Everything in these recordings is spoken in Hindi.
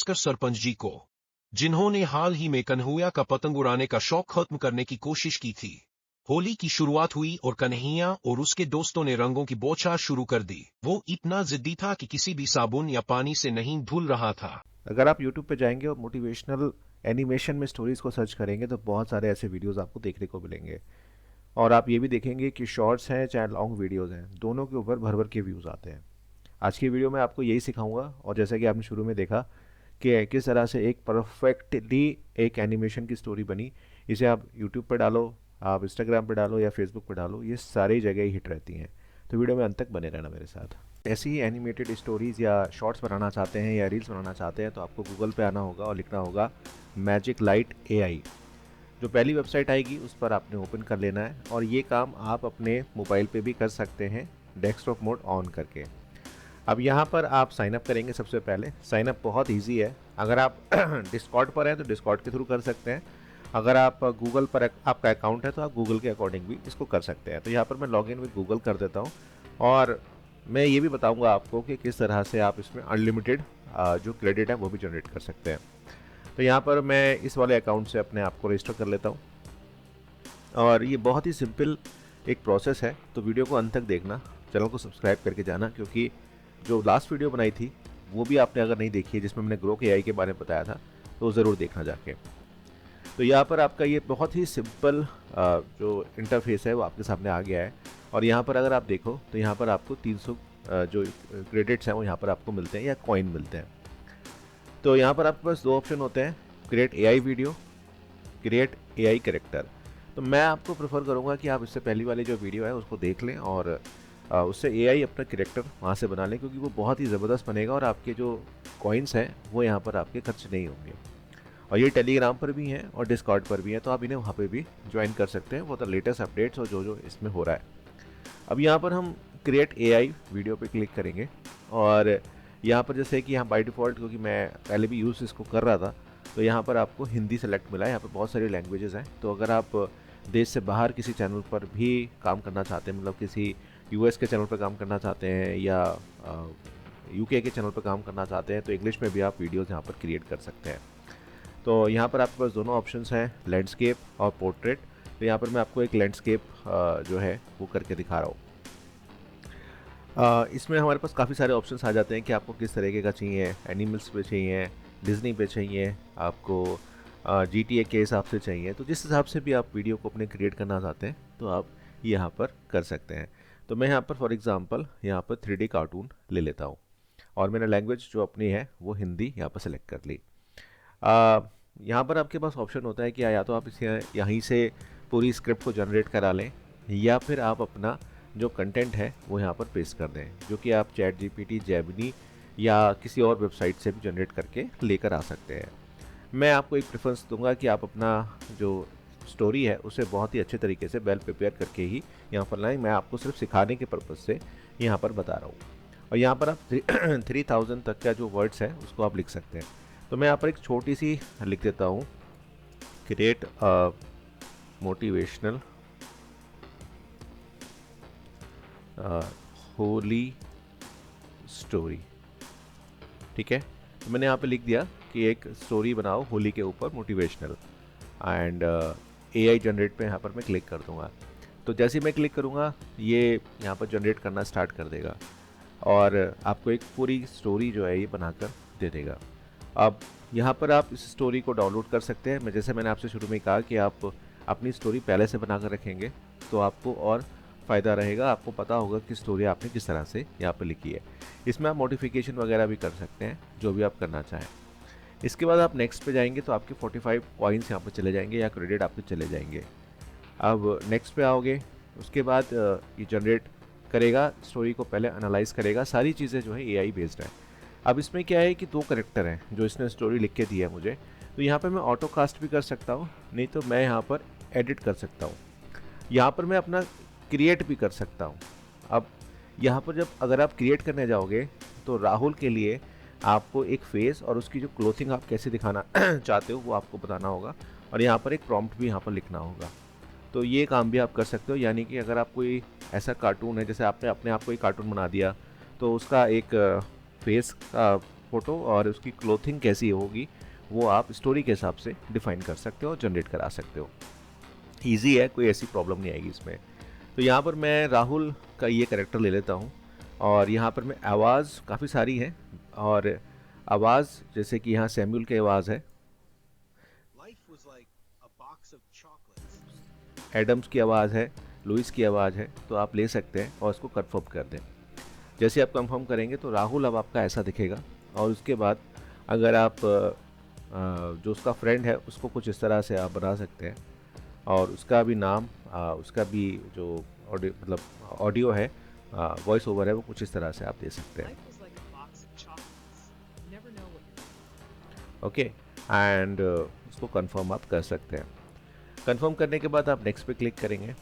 खासकर सरपंच जी को, जिन्होंने हाल ही में कन्हैया का पतंग उड़ाने का शौक खत्म करने की कोशिश की थी। होली की शुरुआत हुई और कन्हैया और उसके दोस्तों ने रंगों की बौछार शुरू कर दी। वो इतना जिद्दी था कि किसी भी साबुन या पानी से नहीं धुल रहा था। अगर आप यूट्यूब पे जाएंगे और मोटिवेशनल एनिमेशन में स्टोरीज को सर्च करेंगे तो बहुत सारे ऐसे वीडियोस आपको देखने को मिलेंगे। और आप ये भी देखेंगे कि शॉर्ट्स हैं चाहे लॉन्ग वीडियोस हैं, दोनों के ऊपर भर भर के व्यूज़ आते हैं। आज की वीडियो में आपको यही सिखाऊंगा, और जैसा कि आपने शुरू में देखा कि किस तरह से एक परफेक्टली एक एनिमेशन की स्टोरी बनी। इसे आप यूट्यूब पर डालो, आप इंस्टाग्राम पर डालो या फेसबुक पर डालो, ये सारी जगह ही हिट रहती हैं। तो वीडियो में अंत तक बने रहना मेरे साथ। ऐसी ही एनिमेटेड स्टोरीज़ या शॉर्ट्स बनाना चाहते हैं या रील्स बनाना चाहते हैं तो आपको गूगल पे आना होगा और लिखना होगा मैजिक लाइट एआई। जो पहली वेबसाइट आएगी उस पर आपने ओपन कर लेना है, और ये काम आप अपने मोबाइल पे भी कर सकते हैं डेस्कटॉप मोड ऑन करके। अब यहाँ पर आप साइन अप करेंगे। सबसे पहले साइन अप बहुत इजी है। अगर आप डिस्कॉर्ड पर हैं तो डिस्कॉर्ड के थ्रू कर सकते हैं। अगर आप गूगल पर आपका अकाउंट है तो आप गूगल के अकॉर्डिंग भी इसको कर सकते हैं। तो यहाँ पर मैं लॉग इन विद गूगल कर देता हूँ, और मैं ये भी बताऊँगा आपको कि किस तरह से आप इसमें अनलिमिटेड जो क्रेडिट है वो भी जनरेट कर सकते हैं। तो यहाँ पर मैं इस वाले अकाउंट से अपने आप को रजिस्टर कर लेता हूँ, और ये बहुत ही सिंपल एक प्रोसेस है। तो वीडियो को अंत तक देखना, चैनल को सब्सक्राइब करके जाना, क्योंकि जो लास्ट वीडियो बनाई थी वो भी आपने अगर नहीं देखी है जिसमें मैंने ग्रोक एआई के बारे में बताया था तो ज़रूर देखना जाके। तो यहाँ पर आपका ये बहुत ही सिंपल जो इंटरफेस है वो आपके सामने आ गया है। और यहाँ पर अगर आप देखो तो यहाँ पर आपको 300 जो क्रेडिट्स हैं वो यहाँ पर आपको मिलते हैं या कॉइन मिलते हैं। तो यहाँ पर आपके पास दो ऑप्शन होते हैं, create AI video, create AI character. तो मैं आपको प्रेफर करूँगा कि आप इससे पहली वाली जो वीडियो है उसको देख लें और उससे एआई अपना कैरेक्टर वहाँ से बना लें, क्योंकि वो बहुत ही ज़बरदस्त बनेगा और आपके जो कॉइन्स हैं वो यहाँ पर आपके खर्च नहीं होंगे। और ये टेलीग्राम पर भी हैं और डिस्कॉर्ड पर भी हैं, तो आप इन्हें वहाँ पे भी ज्वाइन कर सकते हैं। वो तो लेटेस्ट अपडेट्स और जो जो इसमें हो रहा है। अब यहाँ पर हम क्रिएट एआई वीडियो पे क्लिक करेंगे, और यहाँ पर जैसे कि यहाँ बाय डिफ़ॉल्ट, क्योंकि मैं पहले भी यूज़ इसको कर रहा था, तो यहाँ पर आपको हिंदी सेलेक्ट मिला है। यहाँ पर बहुत सारी लैंग्वेजेस हैं। तो अगर आप देश से बाहर किसी चैनल पर भी काम करना चाहते हैं, मतलब किसी यूएस के चैनल पर काम करना चाहते हैं या यूके के चैनल पर काम करना चाहते हैं, तो इंग्लिश में भी आप वीडियोज़ यहाँ पर क्रिएट कर सकते हैं। तो यहाँ पर आपके पास दोनों ऑप्शंस हैं, लैंडस्केप और पोर्ट्रेट। तो यहाँ पर मैं आपको एक लैंडस्केप जो है वो करके दिखा रहा हूँ। इसमें हमारे पास काफ़ी सारे ऑप्शंस आ जाते हैं कि आपको किस तरीके का चाहिए। एनिमल्स पे चाहिए, डिज्नी पे चाहिए, आपको GTA के हिसाब से चाहिए। तो जिस हिसाब से भी आप वीडियो को अपने क्रिएट करना चाहते हैं तो आप यहाँ पर कर सकते हैं। तो मैं यहाँ पर फॉर एग्ज़ाम्पल यहाँ पर 3D कार्टून ले लेता हूँ, और मैंने लैंग्वेज जो अपनी है वो हिंदी यहाँ पर सेलेक्ट कर ली। यहाँ पर आपके पास ऑप्शन होता है कि या तो आप इसे यहीं से पूरी स्क्रिप्ट को जनरेट करा लें, या फिर आप अपना जो कंटेंट है वो यहाँ पर पेस्ट कर दें, जो कि आप चैट जीपीटी, जेमिनी या किसी और वेबसाइट से भी जनरेट करके लेकर आ सकते हैं। मैं आपको एक प्रेफरेंस दूंगा कि आप अपना जो स्टोरी है उसे बहुत ही अच्छे तरीके से वेल प्रिपेयर करके ही यहाँ पर लाएँ। मैं आपको सिर्फ सिखाने के पर्पज़ से यहाँ पर बता रहा हूँ। और यहाँ पर आप 3000 तक का जो वर्ड्स है उसको आप लिख सकते हैं। तो मैं यहाँ पर एक छोटी सी लिख देता हूँ, क्रिएट मोटिवेशनल होली स्टोरी। ठीक है, तो मैंने यहाँ पे लिख दिया कि एक स्टोरी बनाओ होली के ऊपर मोटिवेशनल, एंड एआई जनरेट पे यहाँ पर मैं क्लिक कर दूँगा। तो जैसे ही मैं क्लिक करूँगा ये यहाँ पर जनरेट करना स्टार्ट कर देगा और आपको एक पूरी स्टोरी जो है ये बनाकर दे देगा। अब यहाँ पर आप इस स्टोरी को डाउनलोड कर सकते हैं। जैसे मैंने आपसे शुरू में कहा कि आप अपनी स्टोरी पहले से बना कर रखेंगे तो आपको और फ़ायदा रहेगा, आपको पता होगा कि स्टोरी आपने किस तरह से यहाँ पर लिखी है। इसमें आप मॉडिफिकेशन वगैरह भी कर सकते हैं, जो भी आप करना चाहें। इसके बाद आप नेक्स्ट पे जाएंगे तो आपके 45 पॉइंट्स यहाँ पर चले जाएंगे या क्रेडिट आपके चले जाएंगे। अब नेक्स्ट पे आओगे, उसके बाद ये जनरेट करेगा स्टोरी को, पहले एनालाइज करेगा, सारी चीज़ें जो है एआई बेस्ड है। अब इसमें क्या है कि 2 कैरेक्टर हैं जो इसने स्टोरी लिख के दी है मुझे, तो यहाँ पर मैं ऑटो कास्ट भी कर सकता हूँ, नहीं तो मैं यहाँ पर एडिट कर सकता हूँ। यहाँ पर मैं अपना क्रिएट भी कर सकता हूँ। अब यहाँ पर जब अगर आप क्रिएट करने जाओगे तो राहुल के लिए आपको एक फेस और उसकी जो क्लोथिंग आप कैसे दिखाना चाहते हो वो आपको बताना होगा, और यहाँ पर एक प्रॉम्प्ट भी यहाँ पर लिखना होगा। तो ये काम भी आप कर सकते हो। यानी कि अगर आप कोई ऐसा कार्टून है, जैसे आपने अपने आप को एक कार्टून बना दिया, तो उसका एक फेस का फ़ोटो और उसकी क्लोथिंग कैसी होगी वो आप स्टोरी के हिसाब से डिफ़ाइन कर सकते हो और जनरेट करा सकते हो। ईज़ी है, कोई ऐसी प्रॉब्लम नहीं आएगी इसमें। तो यहाँ पर मैं राहुल का ये कैरेक्टर ले लेता हूँ और यहाँ पर मैं आवाज़ काफ़ी सारी है और आवाज़ जैसे कि यहाँ सैम्यूल की आवाज़ है, एडम्स की आवाज़ है, लुइस की आवाज़ है, तो आप ले सकते हैं और इसको कंफर्म कर दें। जैसे आप कंफर्म करेंगे तो राहुल अब आपका ऐसा दिखेगा और उसके बाद अगर आप जो उसका फ्रेंड है उसको कुछ इस तरह से आप बना सकते हैं और उसका भी नाम उसका भी जो ऑडियो मतलब ऑडियो है, वॉइस ओवर है, वो कुछ इस तरह से आप दे सकते हैं। ओके, एंड उसको कंफर्म आप कर सकते हैं। कंफर्म करने के बाद आप नेक्स्ट पे क्लिक करेंगे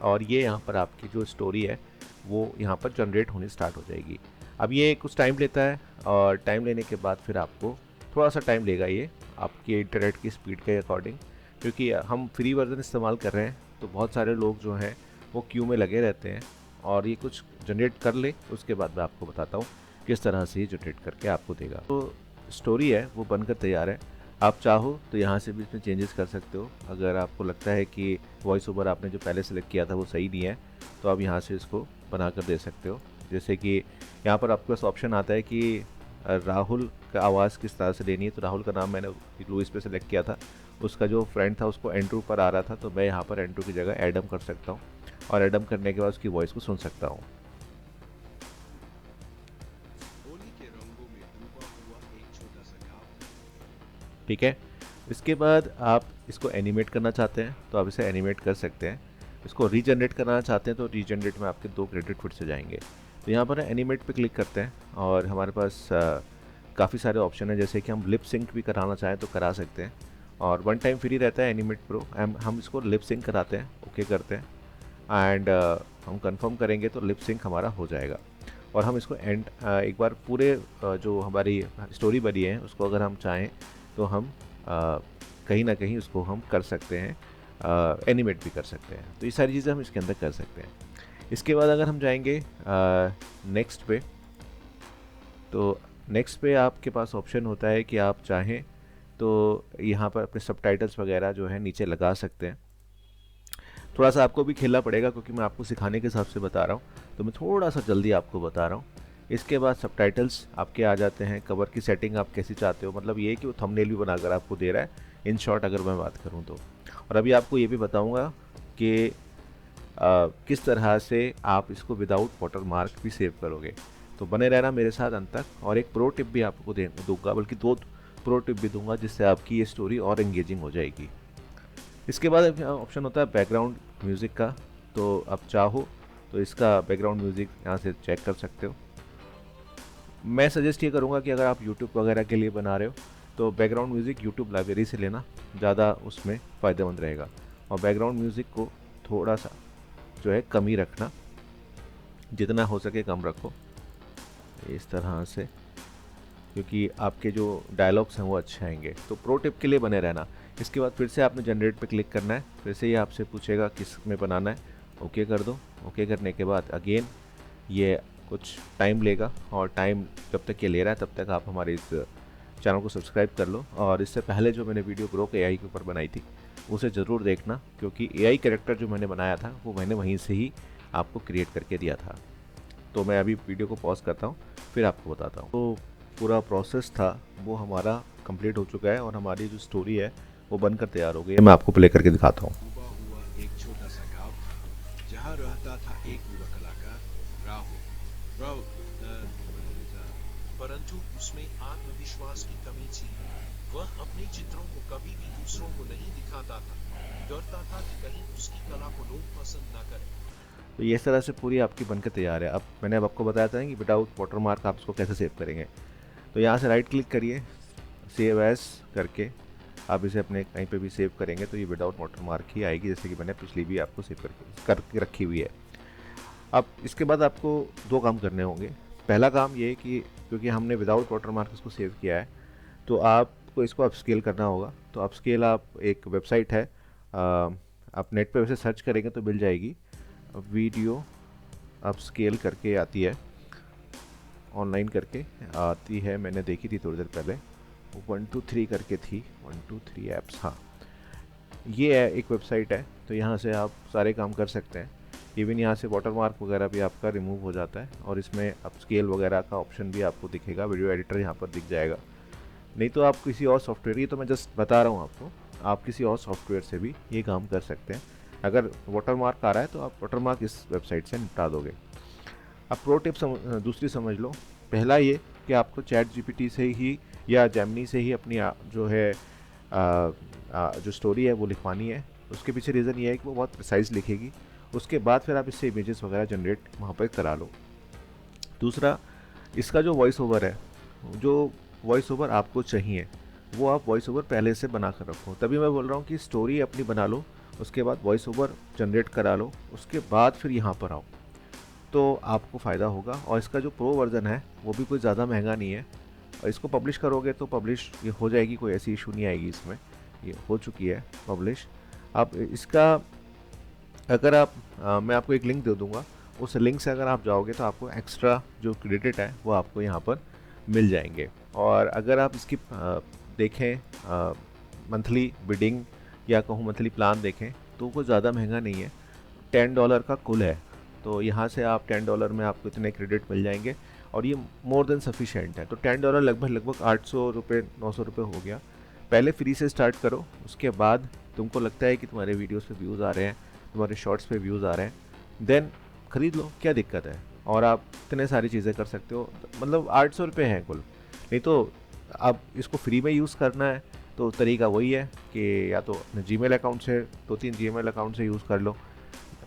और ये यहाँ पर आपकी जो स्टोरी है वो यहाँ पर जनरेट होनी स्टार्ट हो जाएगी। अब ये कुछ टाइम लेता है और टाइम लेने के बाद फिर आपको थोड़ा सा टाइम लेगा ये आपके इंटरनेट की स्पीड के अकॉर्डिंग, क्योंकि हम फ्री वर्जन इस्तेमाल कर रहे हैं तो बहुत सारे लोग जो हैं वो क्यू में लगे रहते हैं और ये कुछ जनरेट कर ले उसके बाद मैं आपको बताता हूँ किस तरह से ये जनरेट करके आपको देगा। तो स्टोरी है वो बनकर तैयार है। आप चाहो तो यहाँ से भी इसमें चेंजेस कर सकते हो। अगर आपको लगता है कि वॉइस ओवर आपने जो पहले सेलेक्ट किया था वो सही नहीं है तो आप यहाँ से इसको बना कर दे सकते हो। जैसे कि यहाँ पर आपके पास ऑप्शन आता है कि राहुल का आवाज़ किस तरह से लेनी है, तो राहुल का नाम मैंने लुइस पे सेलेक्ट किया था, उसका जो फ्रेंड था उसको एंड्रू पर आ रहा था, तो मैं यहाँ पर एंड्रू की जगह एडम कर सकता हूँ और एडम करने के बाद उसकी वॉइस को सुन सकता हूँ। ठीक है, इसके बाद आप इसको एनिमेट करना चाहते हैं तो आप इसे एनिमेट कर सकते हैं। इसको रीजनरेट करना चाहते हैं तो रीजनरेट में आपके 2 क्रेडिट फिर से जाएंगे। तो यहाँ पर एनिमेट पे क्लिक करते हैं और हमारे पास काफ़ी सारे ऑप्शन हैं, जैसे कि हम लिप सिंक भी कराना चाहें तो करा सकते हैं और 1 टाइम फ्री रहता है एनिमेट प्रो। हम इसको लिप सिंक कराते हैं, ओके करते हैं एंड हम कंफर्म करेंगे तो लिप सिंक हमारा हो जाएगा और हम इसको एंड एक बार पूरे जो हमारी स्टोरी बनी है उसको अगर हम चाहें तो हम कहीं ना कहीं उसको हम कर सकते हैं, एनिमेट भी कर सकते हैं। तो ये सारी चीज़ें हम इसके अंदर कर सकते हैं। इसके बाद अगर हम जाएंगे नेक्स्ट पे, तो नेक्स्ट पे आपके पास ऑप्शन होता है कि आप चाहें तो यहाँ पर अपने सबटाइटल्स वगैरह जो है नीचे लगा सकते हैं। थोड़ा सा आपको भी खेलना पड़ेगा क्योंकि मैं आपको सिखाने के हिसाब से बता रहा हूँ, तो मैं थोड़ा सा जल्दी आपको बता रहा हूँ। इसके बाद सबटाइटल्स आपके आ जाते हैं। कवर की सेटिंग आप कैसी चाहते हो, मतलब ये कि वो थंबनेल भी बनाकर आपको दे रहा है, इन शॉर्ट अगर मैं बात करूँ तो। और अभी आपको ये भी बताऊँगा कि किस तरह से आप इसको विदाउट वाटरमार्क भी सेव करोगे। तो बने रहना मेरे साथ अंत तक और एक प्रो टिप भी आपको दूंगा, बल्कि 2 प्रो टिप भी दूंगा जिससे आपकी ये स्टोरी और एंगेजिंग हो जाएगी। इसके बाद ऑप्शन होता है बैकग्राउंड म्यूज़िक का, तो आप चाहो तो इसका बैकग्राउंड म्यूज़िक यहाँ से चेक कर सकते हो। मैं सजेस्ट ये करूँगा कि अगर आप यूट्यूब वगैरह के लिए बना रहे हो तो बैकग्राउंड म्यूज़िक यूट्यूब लाइब्रेरी से लेना ज़्यादा उसमें फ़ायदेमंद रहेगा और बैकग्राउंड म्यूज़िक को थोड़ा सा जो है कम ही रखना, जितना हो सके कम रखो इस तरह से, क्योंकि आपके जो डायलॉग्स हैं वो अच्छे आएंगे। तो प्रो टिप के लिए बने रहना। इसके बाद फिर से आपने जनरेट पे क्लिक करना है, फिर से ये आपसे पूछेगा किस में बनाना है, ओके कर दो। ओके करने के बाद अगेन ये कुछ टाइम लेगा और टाइम जब तक ये ले रहा है तब तक आप हमारे इस चैनल को सब्सक्राइब कर लो। और इससे पहले जो मैंने वीडियो ग्रोक एआई के ऊपर बनाई थी उसे ज़रूर देखना, क्योंकि एआई कैरेक्टर जो मैंने बनाया था वो मैंने वहीं से ही आपको क्रिएट करके दिया था। तो मैं अभी वीडियो को पॉज करता हूँ फिर आपको बताता हूँ। तो पूरा प्रोसेस था वो हमारा कंप्लीट हो चुका है और हमारी जो स्टोरी है वो बनकर तैयार हो गई है। मैं आपको प्ले करके दिखाता हूँ। हुआ एक छोटा सा गांव जहाँ रहता था एक युवा कलाकार राहुल, परंतु उसमें आत्मविश्वास की कमी थी। वह अपने चित्रों को कभी भी दूसरों को नहीं दिखाता था, डरता था कि कहीं उसकी कला को लोग पसंद न करें। तो ये इस तरह से पूरी आपकी बनकर तैयार है। अब मैंने आपको बताया था कि विदाउट वाटरमार्क आप इसको कैसे सेव करेंगे। तो यहाँ से राइट क्लिक करिए, सेव एज करके आप इसे अपने कहीं पे भी सेव करेंगे तो ये विदाउट वाटरमार्क ही आएगी, जैसे कि मैंने पिछली भी आपको सेव करके रखी हुई है। अब इसके बाद आपको 2 काम करने होंगे। पहला काम ये कि क्योंकि हमने विदाउट वाटरमार्क इसको सेव किया है तो आपको इसको अपस्केल करना होगा। तो अपस्केल आप एक वेबसाइट है, आप नेट पे वैसे सर्च करेंगे तो मिल जाएगी, वीडियो अपस्केल करके आती है। ऑनलाइन करके आती है, मैंने देखी थी थोड़ी देर पहले, 123 करके थी, 123 ऐप्स, हाँ ये है एक वेबसाइट है। तो यहाँ से आप सारे काम कर सकते हैं। इवन यहाँ से वाटरमार्क वगैरह भी आपका रिमूव हो जाता है, और इसमें अब स्केल वगैरह का ऑप्शन भी आपको दिखेगा, वीडियो एडिटर यहाँ पर दिख जाएगा। नहीं तो आप किसी और सॉफ्टवेयर, ये तो मैं जस्ट बता रहा हूँ आपको, आप किसी और सॉफ्टवेयर से भी ये काम कर सकते हैं। अगर वाटरमार्क आ रहा है तो आप वाटरमार्क इस वेबसाइट से निपटा दोगे। अब प्रो टिप दूसरी समझ लो। पहला ये कि आपको चैट जीपीटी से ही या जेमिनी से ही अपनी जो है जो स्टोरी है वो लिखवानी है। उसके पीछे रीज़न ये है कि वो बहुत प्रिसाइज लिखेगी। उसके बाद फिर आप इससे इमेजेस वगैरह जनरेट वहाँ पर करा लो। दूसरा, इसका जो वॉइस ओवर है, जो वॉइस ओवर आपको चाहिए वो आप वॉइस ओवर पहले से बना कर रखो। तभी मैं बोल रहा हूँ कि स्टोरी अपनी बना लो, उसके बाद वॉइस ओवर जनरेट करा लो, उसके बाद फिर यहाँ पर आओ, तो आपको फ़ायदा होगा। और इसका जो प्रो वर्ज़न है वो भी कोई ज़्यादा महंगा नहीं है, और इसको पब्लिश करोगे तो पब्लिश ये हो जाएगी, कोई ऐसी इशू नहीं आएगी इसमें, ये हो चुकी है पब्लिश। आप इसका अगर आप मैं आपको एक लिंक दे दूँगा, उस लिंक से अगर आप जाओगे तो आपको एक्स्ट्रा जो क्रेडिट है वो आपको यहाँ पर मिल जाएंगे। और अगर आप इसकी देखें मंथली बिडिंग या कहूँ मंथली प्लान देखें तो वो ज़्यादा महंगा नहीं है, $10 का कुल है। तो यहाँ से आप $10 में आपको इतने क्रेडिट मिल जाएंगे, और ये मोर देन सफिशेंट है। तो $10 लगभग 800 रुपये 900 रुपये हो गया। पहले फ्री से स्टार्ट करो, उसके बाद तुमको लगता है कि तुम्हारे वीडियोस पे व्यूज़ आ रहे हैं, तुम्हारे शॉर्ट्स पे व्यूज़ आ रहे हैं, देन ख़रीद लो, क्या दिक्कत है। और आप इतने सारी चीज़ें कर सकते हो, मतलब 800 रुपये हैं कुल। नहीं तो अब इसको फ्री में यूज़ करना है तो तरीका वही है कि या तो अपने जीमेल अकाउंट से 2-3 जीमेल अकाउंट से यूज़ कर लो,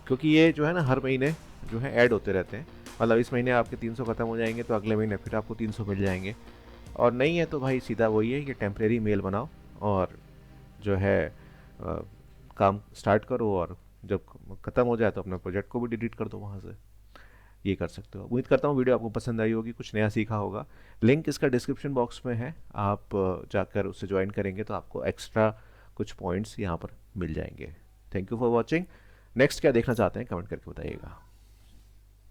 क्योंकि ये जो है ना हर महीने जो है ऐड होते रहते हैं। मतलब इस महीने आपके 300 ख़त्म हो जाएंगे तो अगले महीने फिर आपको 300 मिल जाएंगे। और नहीं है तो भाई सीधा वही है कि टेम्परेरी मेल बनाओ और जो है काम स्टार्ट करो, और जब ख़त्म हो जाए तो अपने प्रोजेक्ट को भी डिलीट कर दो वहाँ से। ये कर सकते हो। उम्मीद करता हूँ वीडियो आपको पसंद आई होगी, कुछ नया सीखा होगा। लिंक इसका डिस्क्रिप्शन बॉक्स में है, आप जाकर उससे ज्वाइन करेंगे तो आपको एक्स्ट्रा कुछ पॉइंट्स यहाँ पर मिल जाएंगे। Thank you for watching. Next क्या देखना चाहते हैं कमेंट करके बताइएगा।